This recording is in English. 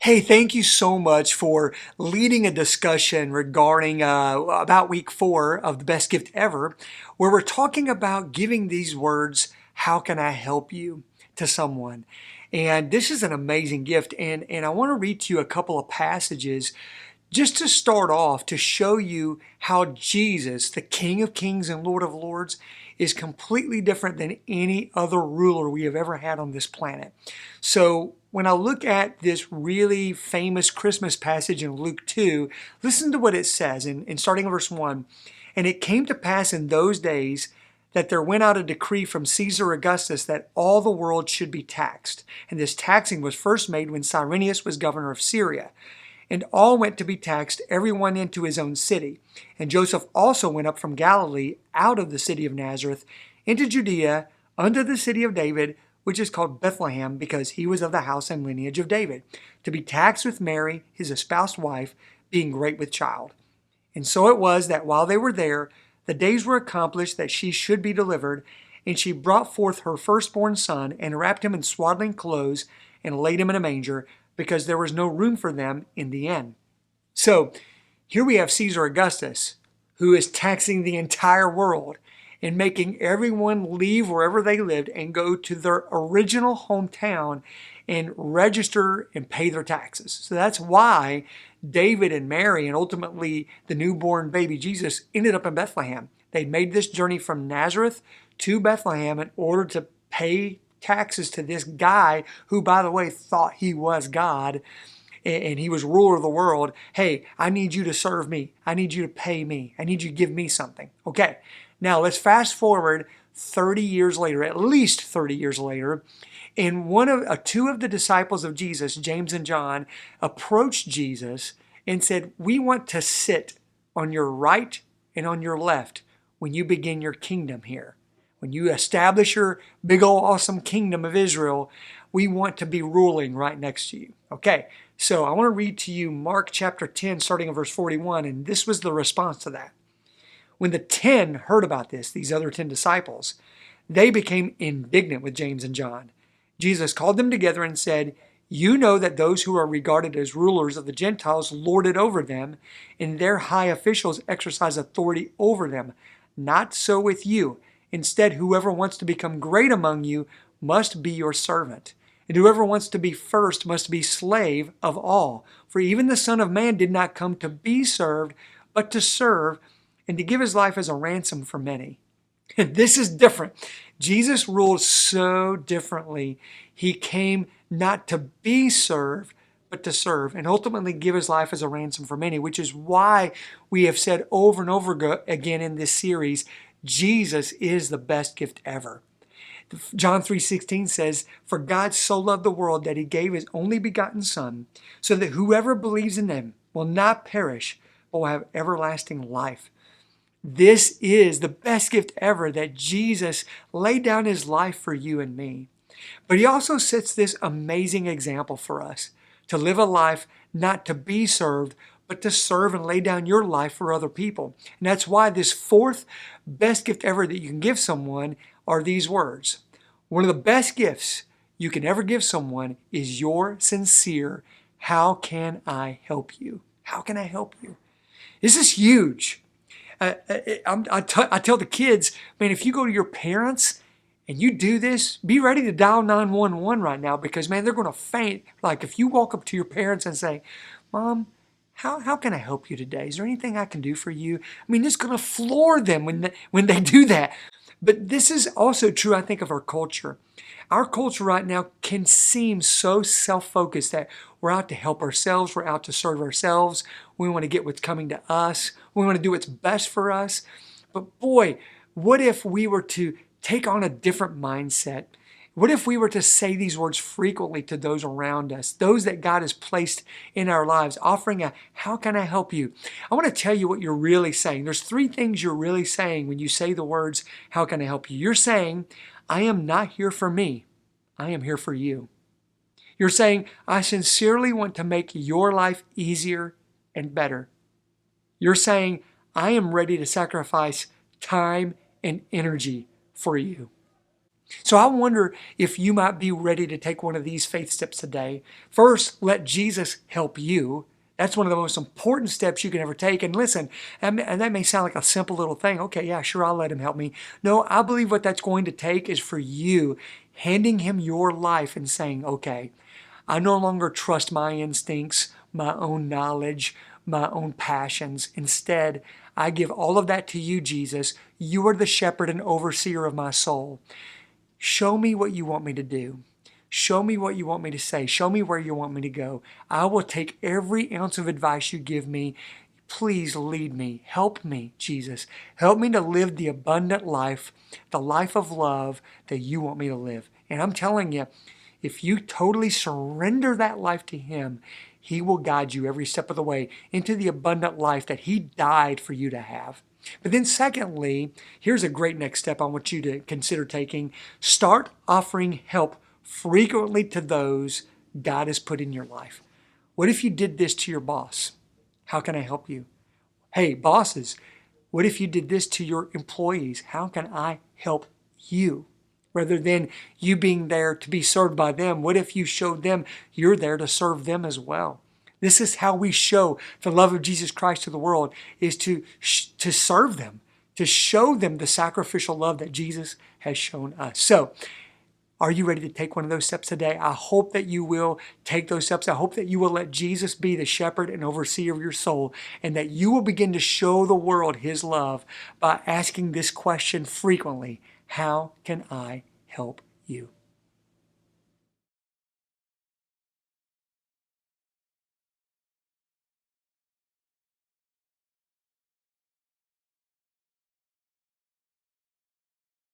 Hey, thank you so much for leading a discussion regarding about week 4 of the best gift ever, where we're talking about giving these words, "How can I help you?" to someone. And this is an amazing gift. And I want to read to you a couple of passages just to start off to show you how Jesus, the King of Kings and Lord of Lords, is completely different than any other ruler we have ever had on this planet. So when I look at this really famous Christmas passage in Luke 2, listen to what it says in starting in verse 1. And it came to pass in those days that there went out a decree from Caesar Augustus that all the world should be taxed. And this taxing was first made when Cyrenius was governor of Syria. And all went to be taxed, every one into his own city. And Joseph also went up from Galilee out of the city of Nazareth into Judaea unto the city of David, which is called Bethlehem, because he was of the house and lineage of David, to be taxed with Mary, his espoused wife, being great with child. And so it was that while they were there, the days were accomplished that she should be delivered, and she brought forth her firstborn son, and wrapped him in swaddling clothes, and laid him in a manger, because there was no room for them in the inn. So here we have Caesar Augustus, who is taxing the entire world and making everyone leave wherever they lived and go to their original hometown and register and pay their taxes. So that's why David and Mary and ultimately the newborn baby Jesus ended up in Bethlehem. They made this journey from Nazareth to Bethlehem in order to pay taxes to this guy who, by the way, thought he was God and he was ruler of the world. Hey, I need you to serve me. I need you to pay me. I need you to give me something. Okay, now let's fast forward 30 years later, at least 30 years later, and two of the disciples of Jesus, James and John, approached Jesus and said, "We want to sit on your right and on your left when you begin your kingdom here. When you establish your big old awesome kingdom of Israel, we want to be ruling right next to you." Okay, so I want to read to you Mark chapter 10, starting in verse 41, and this was the response to that. When the 10 heard about this, these other 10 disciples, they became indignant with James and John. Jesus called them together and said, "You know that those who are regarded as rulers of the Gentiles lord it over them, and their high officials exercise authority over them. Not so with you. Instead, whoever wants to become great among you must be your servant. And whoever wants to be first must be slave of all. For even the Son of Man did not come to be served, but to serve, and to give his life as a ransom for many." This is different. Jesus ruled so differently. He came not to be served, but to serve, and ultimately give his life as a ransom for many, which is why we have said over and over again in this series, Jesus is the best gift ever. John 3:16 says, "For God so loved the world that he gave his only begotten Son, so that whoever believes in him will not perish, but will have everlasting life." This is the best gift ever, that Jesus laid down his life for you and me. But he also sets this amazing example for us to live a life not to be served, but to serve and lay down your life for other people. And that's why this fourth best gift ever that you can give someone are these words. One of the best gifts you can ever give someone is your sincere, "How can I help you?" How can I help you? This is huge. I tell the kids, man, if you go to your parents and you do this, be ready to dial 911 right now, because, man, they're going to faint. Like if you walk up to your parents and say, "Mom, how can I help you today? Is there anything I can do for you?" I mean, it's going to floor them when they do that. But this is also true, I think, of our culture. Our culture right now can seem so self-focused that we're out to help ourselves, we're out to serve ourselves, we want to get what's coming to us, we want to do what's best for us. But boy, what if we were to take on a different mindset? What if we were to say these words frequently to those around us, those that God has placed in our lives, offering a "How can I help you?" I want to tell you what you're really saying. There's 3 things you're really saying when you say the words, "How can I help you?" You're saying, "I am not here for me. I am here for you." You're saying, "I sincerely want to make your life easier and better." You're saying, "I am ready to sacrifice time and energy for you." So I wonder if you might be ready to take one of these faith steps today. First, let Jesus help you. That's one of the most important steps you can ever take. And listen, and that may sound like a simple little thing. Okay, yeah, sure, I'll let him help me. No, I believe what that's going to take is for you handing him your life and saying, okay, I no longer trust my instincts, my own knowledge, my own passions. Instead, I give all of that to you, Jesus. You are the shepherd and overseer of my soul. Show me what you want me to do. Show me what you want me to say. Show me where you want me to go. I will take every ounce of advice you give me. Please lead me. Help me, Jesus. Help me to live the abundant life, the life of love that you want me to live. And I'm telling you, if you totally surrender that life to him, he will guide you every step of the way into the abundant life that he died for you to have. But then secondly, here's a great next step I want you to consider taking. Start offering help frequently to those God has put in your life. What if you did this to your boss? How can I help you? Hey, bosses, what if you did this to your employees? How can I help you? Rather than you being there to be served by them, what if you showed them you're there to serve them as well? This is how we show the love of Jesus Christ to the world, is to serve them, to show them the sacrificial love that Jesus has shown us. So, are you ready to take one of those steps today? I hope that you will take those steps. I hope that you will let Jesus be the shepherd and overseer of your soul, and that you will begin to show the world his love by asking this question frequently: how can I help you?